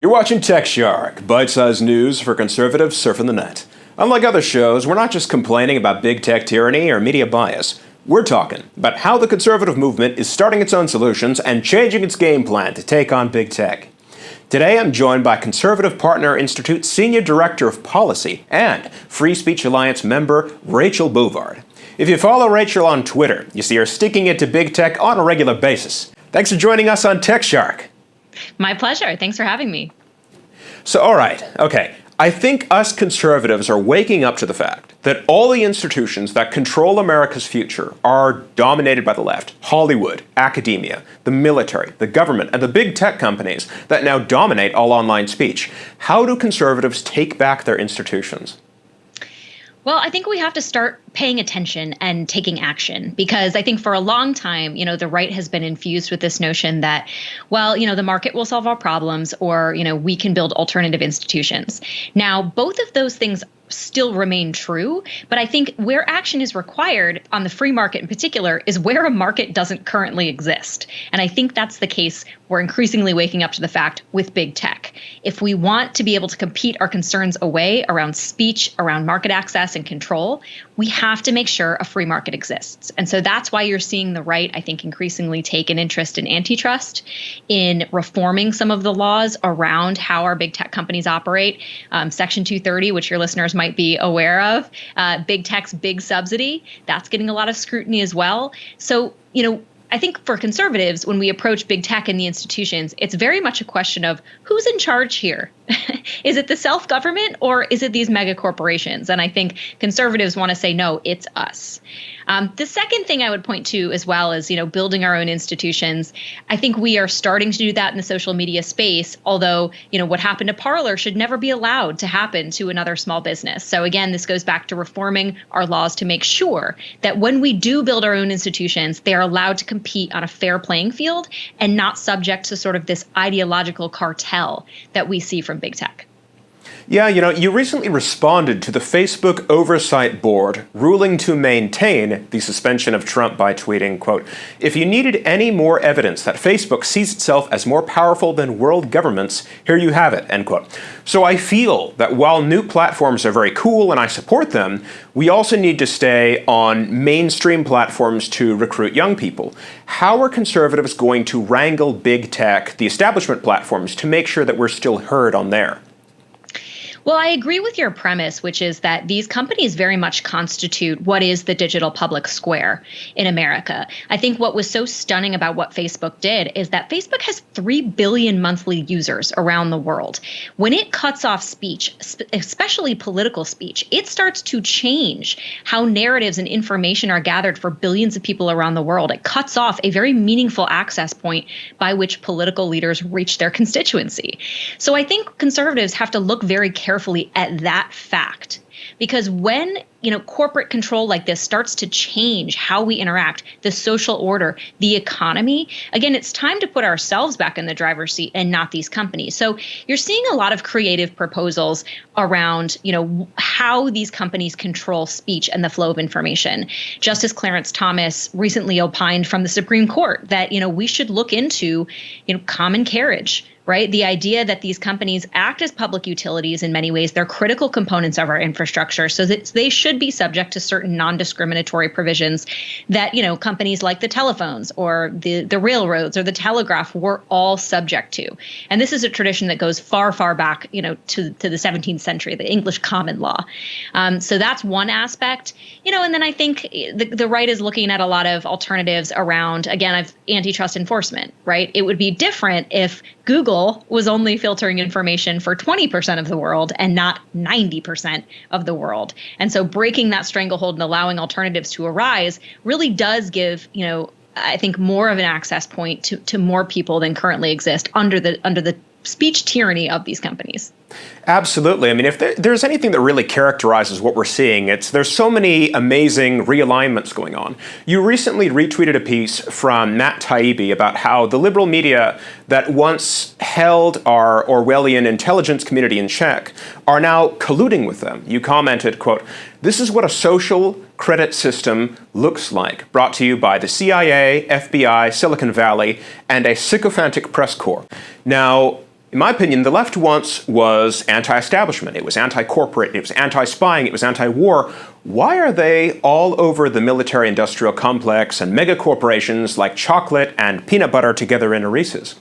You're watching TechShark, bite-sized news for conservatives surfing the net. Unlike other shows, we're not just complaining about big tech tyranny or media bias. We're talking about how the conservative movement is starting its own solutions and changing its game plan to take on big tech. Today I'm joined by Conservative Partner Institute Senior Director of Policy and Free Speech Alliance member Rachel Bovard. If you follow Rachel on Twitter, you see her sticking it to big tech on a regular basis. Thanks for joining us on TechShark. My pleasure. Thanks for having me. So, all right, okay. I think us conservatives are waking up to the fact that all the institutions that control America's future are dominated by the left. Hollywood, academia, the military, the government, and the big tech companies that now dominate all online speech. How do conservatives take back their institutions? Well, I think we have to start paying attention and taking action, because I think for a long time, the right has been infused with this notion that, well, the market will solve our problems, or, we can build alternative institutions. Now, both of those things still remain true, but I think where action is required on the free market in particular is where a market doesn't currently exist. And I think that's the case we're increasingly waking up to the fact with big tech. If we want to be able to compete our concerns away around speech, around market access and control, we have to make sure a free market exists. And so that's why you're seeing the right, I think, increasingly take an interest in antitrust, in reforming some of the laws around how our big tech companies operate. Section 230, which your listeners might be aware of, big tech's big subsidy, that's getting a lot of scrutiny as well. So, I think for conservatives, when we approach big tech and the institutions, it's very much a question of who's in charge here. Is it the self-government, or is it these mega corporations? And I think conservatives want to say, no, it's us. The second thing I would point to as well is, building our own institutions. I think we are starting to do that in the social media space, although, what happened to Parler should never be allowed to happen to another small business. So again, this goes back to reforming our laws to make sure that when we do build our own institutions, they are allowed to compete on a fair playing field and not subject to sort of this ideological cartel that we see from big tech. Yeah, you recently responded to the Facebook Oversight Board ruling to maintain the suspension of Trump by tweeting, quote, "If you needed any more evidence that Facebook sees itself as more powerful than world governments, here you have it," end quote. So I feel that while new platforms are very cool and I support them, we also need to stay on mainstream platforms to recruit young people. How are conservatives going to wrangle big tech, the establishment platforms, to make sure that we're still heard on there? Well, I agree with your premise, which is that these companies very much constitute what is the digital public square in America. I think what was so stunning about what Facebook did is that Facebook has 3 billion monthly users around the world. When it cuts off speech, especially political speech, it starts to change how narratives and information are gathered for billions of people around the world. It cuts off a very meaningful access point by which political leaders reach their constituency. So I think conservatives have to look very carefully at that fact, because when corporate control like this starts to change how we interact, the social order, the economy, again, it's time to put ourselves back in the driver's seat and not these companies. So you're seeing a lot of creative proposals around how these companies control speech and the flow of information. Justice Clarence Thomas recently opined from the Supreme Court that we should look into common carriage. Right? The idea that these companies act as public utilities in many ways, they're critical components of our infrastructure, so that they should be subject to certain non-discriminatory provisions that, companies like the telephones or the railroads or the telegraph were all subject to. And this is a tradition that goes far, far back, to the 17th century, the English common law. So that's one aspect, and then I think the right is looking at a lot of alternatives around, again, antitrust enforcement, right? It would be different if Google was only filtering information for 20% of the world and not 90% of the world. And so breaking that stranglehold and allowing alternatives to arise really does give, I think, more of an access point to more people than currently exist under the speech tyranny of these companies. Absolutely. I mean, if there's anything that really characterizes what we're seeing, there's so many amazing realignments going on. You recently retweeted a piece from Matt Taibbi about how the liberal media that once held our Orwellian intelligence community in check are now colluding with them. You commented, quote, "This is what a social credit system looks like, brought to you by the CIA, FBI, Silicon Valley, and a sycophantic press corps." Now, In my opinion, the left once was anti-establishment, it was anti-corporate, it was anti-spying, it was anti-war. Why are they all over the military-industrial complex and mega corporations like chocolate and peanut butter together in a Reese's?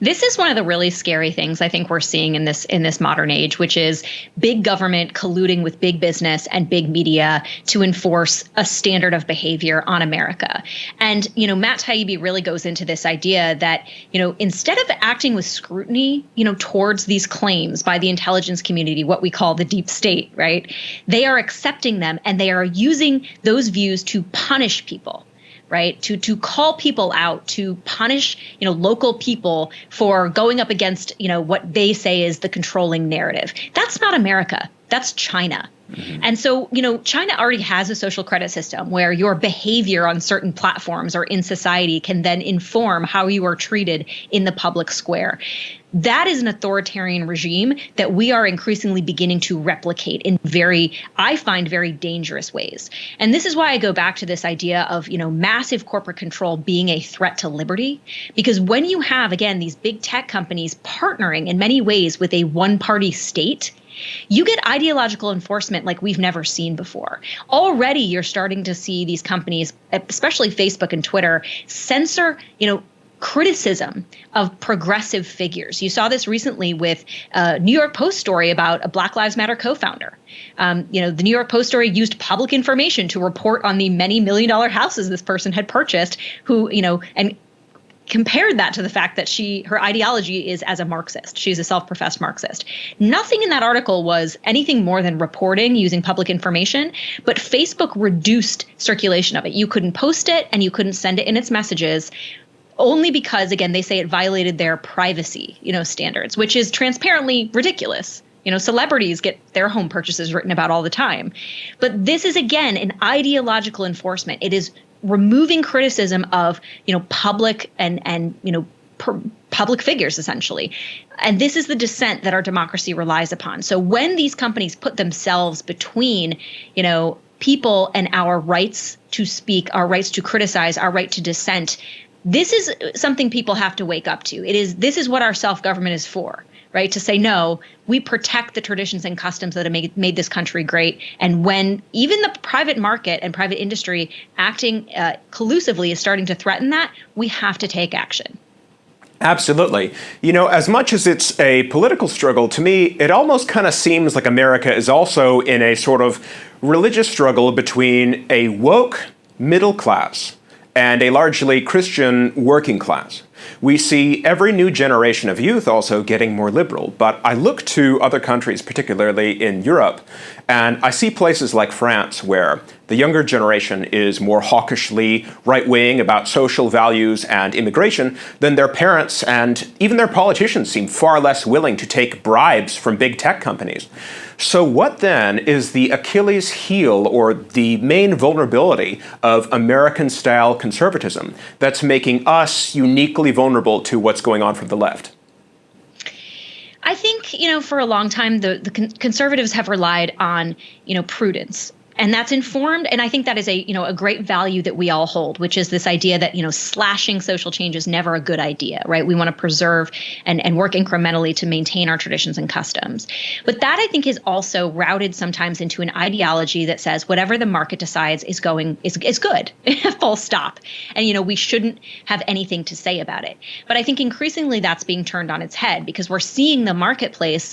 This is one of the really scary things I think we're seeing in this modern age, which is big government colluding with big business and big media to enforce a standard of behavior on America. And, Matt Taibbi really goes into this idea that, instead of acting with scrutiny, towards these claims by the intelligence community, what we call the deep state, right? They are accepting them and they are using those views to punish people. Right, to call people out, to punish, local people for going up against, what they say is the controlling narrative. That's not America. That's China. Mm-hmm. And so, China already has a social credit system where your behavior on certain platforms or in society can then inform how you are treated in the public square. That is an authoritarian regime that we are increasingly beginning to replicate in I find very dangerous ways. And this is why I go back to this idea of, massive corporate control being a threat to liberty. Because when you have, again, these big tech companies partnering in many ways with a one-party state, you get ideological enforcement like we've never seen before. Already, you're starting to see these companies, especially Facebook and Twitter, censor, criticism of progressive figures. You saw this recently with a New York Post story about a Black Lives Matter co-founder. The New York Post story used public information to report on the many million-dollar houses this person had purchased, and compared that to the fact that her ideology is as a Marxist. She's a self-professed Marxist. Nothing in that article was anything more than reporting using public information, but Facebook reduced circulation of it. You couldn't post it and you couldn't send it in its messages, only because, again, they say it violated their privacy, standards, which is transparently ridiculous. Celebrities get their home purchases written about all the time. But this is, again, an ideological enforcement. It is removing criticism of, public and public figures, essentially. And this is the dissent that our democracy relies upon. So when these companies put themselves between, people and our rights to speak, our rights to criticize, our right to dissent, this is something people have to wake up to. This is what our self-government is for, right? To say, no, we protect the traditions and customs that have made this country great. And when even the private market and private industry acting collusively is starting to threaten that, we have to take action. Absolutely. As much as it's a political struggle, to me, it almost kind of seems like America is also in a sort of religious struggle between a woke middle class and a largely Christian working class. We see every new generation of youth also getting more liberal, but I look to other countries, particularly in Europe, and I see places like France where the younger generation is more hawkishly right-wing about social values and immigration than their parents, and even their politicians seem far less willing to take bribes from big tech companies. So what then is the Achilles heel or the main vulnerability of American-style conservatism that's making us uniquely vulnerable to what's going on from the left? I think, for a long time, the conservatives have relied on, prudence. And that's informed, and I think that is a great value that we all hold, which is this idea that, slashing social change is never a good idea, right? We want to preserve and work incrementally to maintain our traditions and customs. But that, I think, is also routed sometimes into an ideology that says whatever the market decides is good, full stop. And, we shouldn't have anything to say about it. But I think increasingly that's being turned on its head because we're seeing the marketplace,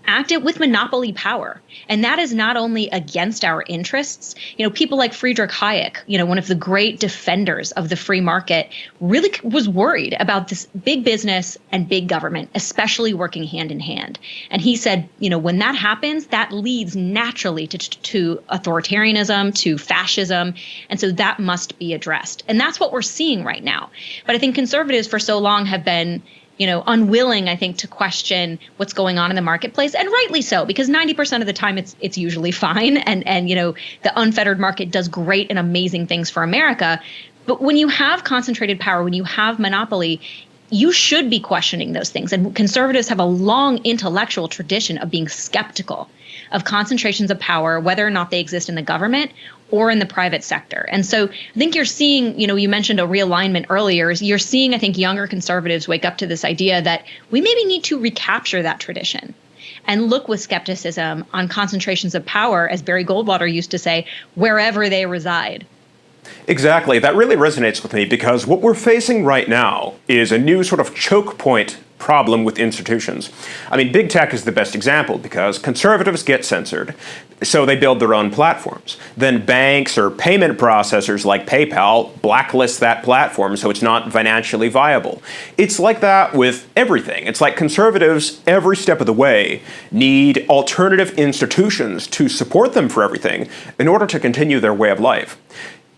act it with monopoly power. And that is not only against our interests. People like Friedrich Hayek, one of the great defenders of the free market, really was worried about this big business and big government, especially working hand in hand. And he said, when that happens, that leads naturally to authoritarianism, to fascism. And so that must be addressed. And that's what we're seeing right now. But I think conservatives for so long have been unwilling, I think, to question what's going on in the marketplace, and rightly so, because 90% of the time it's usually fine, and the unfettered market does great and amazing things for America. But when you have concentrated power, when you have monopoly, you should be questioning those things. And conservatives have a long intellectual tradition of being skeptical of concentrations of power, whether or not they exist in the government or in the private sector. And so I think you're seeing, you mentioned a realignment earlier. You're seeing, I think, younger conservatives wake up to this idea that we maybe need to recapture that tradition and look with skepticism on concentrations of power, as Barry Goldwater used to say, wherever they reside. Exactly. That really resonates with me because what we're facing right now is a new sort of choke point problem with institutions. I mean, big tech is the best example because conservatives get censored, so they build their own platforms. Then banks or payment processors like PayPal blacklist that platform so it's not financially viable. It's like that with everything. It's like conservatives, every step of the way, need alternative institutions to support them for everything in order to continue their way of life.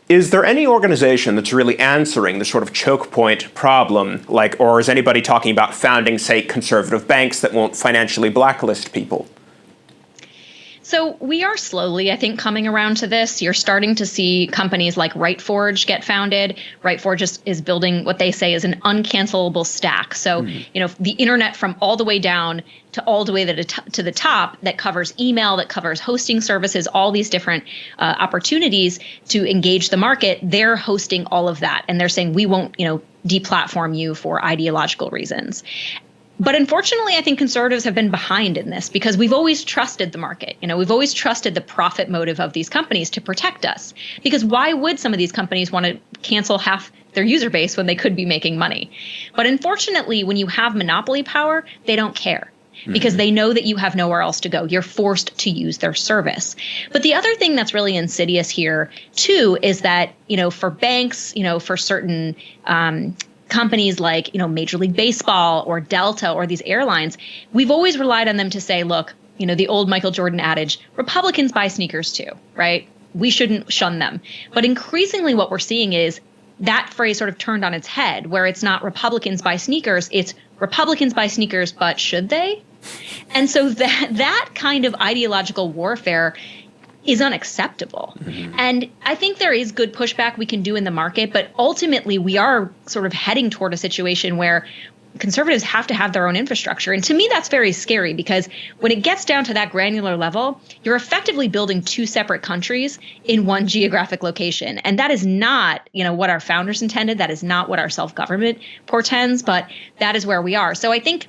Is there any organization that's really answering the sort of choke point problem, or is anybody talking about founding, say, conservative banks that won't financially blacklist people? So we are slowly, I think, coming around to this. You're starting to see companies like RightForge get founded. RightForge is building what they say is an uncancelable stack. So, the internet from all the way down to all the way to the top that covers email, that covers hosting services, all these different opportunities to engage the market. They're hosting all of that. And they're saying, we won't, deplatform you for ideological reasons. But unfortunately, I think conservatives have been behind in this because we've always trusted the market. We've always trusted the profit motive of these companies to protect us. Because why would some of these companies want to cancel half their user base when they could be making money? But unfortunately, when you have monopoly power, they don't care. Because they know that you have nowhere else to go. You're forced to use their service. But the other thing that's really insidious here, too, is that, for banks, for certain companies like, Major League Baseball or Delta or these airlines, we've always relied on them to say, look, the old Michael Jordan adage, Republicans buy sneakers too, right? We shouldn't shun them. But increasingly what we're seeing is that phrase sort of turned on its head, where it's not Republicans buy sneakers, it's Republicans buy sneakers, but should they? And so that kind of ideological warfare is unacceptable. And I think there is good pushback we can do in the market, but ultimately we are sort of heading toward a situation where conservatives have to have their own infrastructure. And to me, that's very scary because when it gets down to that granular level, you're effectively building two separate countries in one geographic location. And that is not, what our founders intended. That is not what our self-government portends, but that is where we are. So I think,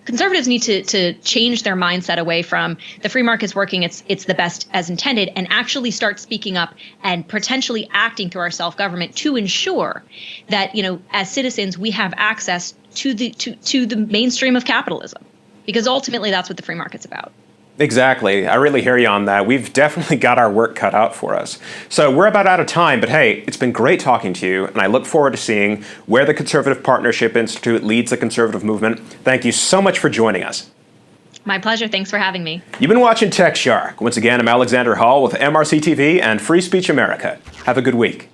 conservatives need to change their mindset away from the free market's working, it's the best as intended, and actually start speaking up and potentially acting through our self-government to ensure that, as citizens, we have access to the mainstream of capitalism, because ultimately that's what the free market's about. Exactly. I really hear you on that. We've definitely got our work cut out for us. So we're about out of time, but hey, it's been great talking to you, and I look forward to seeing where the Conservative Partnership Institute leads the conservative movement. Thank you so much for joining us. My pleasure. Thanks for having me. You've been watching TechShark. Once again, I'm Alexander Hall with MRC-TV and Free Speech America. Have a good week.